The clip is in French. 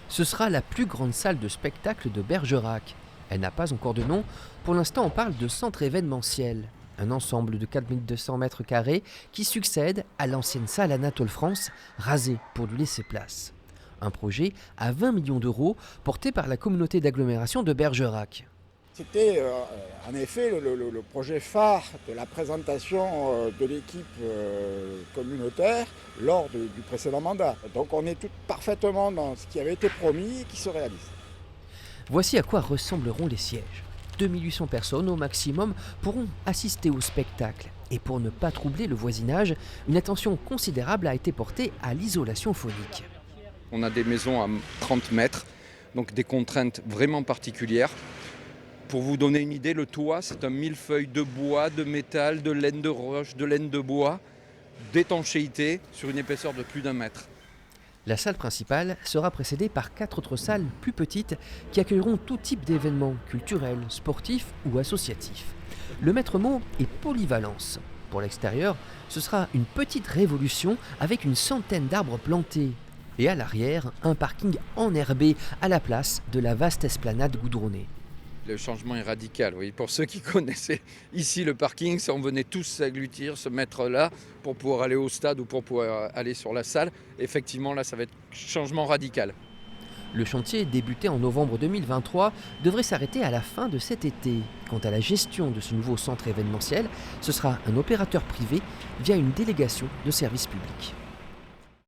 Ce sera la plus grande salle de spectacle de Bergerac. Elle n'a pas encore de nom. Pour l'instant, on parle de centre événementiel. Un ensemble de 4200 mètres carrés qui succède à l'ancienne salle Anatole France, rasée pour lui laisser place. Un projet à 20 millions d'euros porté par la communauté d'agglomération de Bergerac. C'était en effet le projet phare de la présentation de l'équipe communautaire lors du précédent mandat. Donc on est tout parfaitement dans ce qui avait été promis et qui se réalise. Voici à quoi ressembleront les sièges. 2800 personnes au maximum pourront assister au spectacle. Et pour ne pas troubler le voisinage, une attention considérable a été portée à l'isolation phonique. On a des maisons à 30 mètres, donc des contraintes vraiment particulières. Pour vous donner une idée, le toit, c'est un millefeuille de bois, de métal, de laine de roche, de laine de bois, d'étanchéité sur une épaisseur de plus d'1 mètre. La salle principale sera précédée par 4 autres salles plus petites qui accueilleront tout type d'événements culturels, sportifs ou associatifs. Le maître mot est polyvalence. Pour l'extérieur, ce sera une petite révolution avec une centaine d'arbres plantés. Et à l'arrière, un parking enherbé à la place de la vaste esplanade goudronnée. Le changement est radical, oui. Pour ceux qui connaissaient ici le parking, on venait tous s'agglutir, se mettre là pour pouvoir aller au stade ou pour pouvoir aller sur la salle. Effectivement, là, ça va être changement radical. Le chantier, débuté en novembre 2023, devrait s'arrêter à la fin de cet été. Quant à la gestion de ce nouveau centre événementiel, ce sera un opérateur privé via une délégation de service public.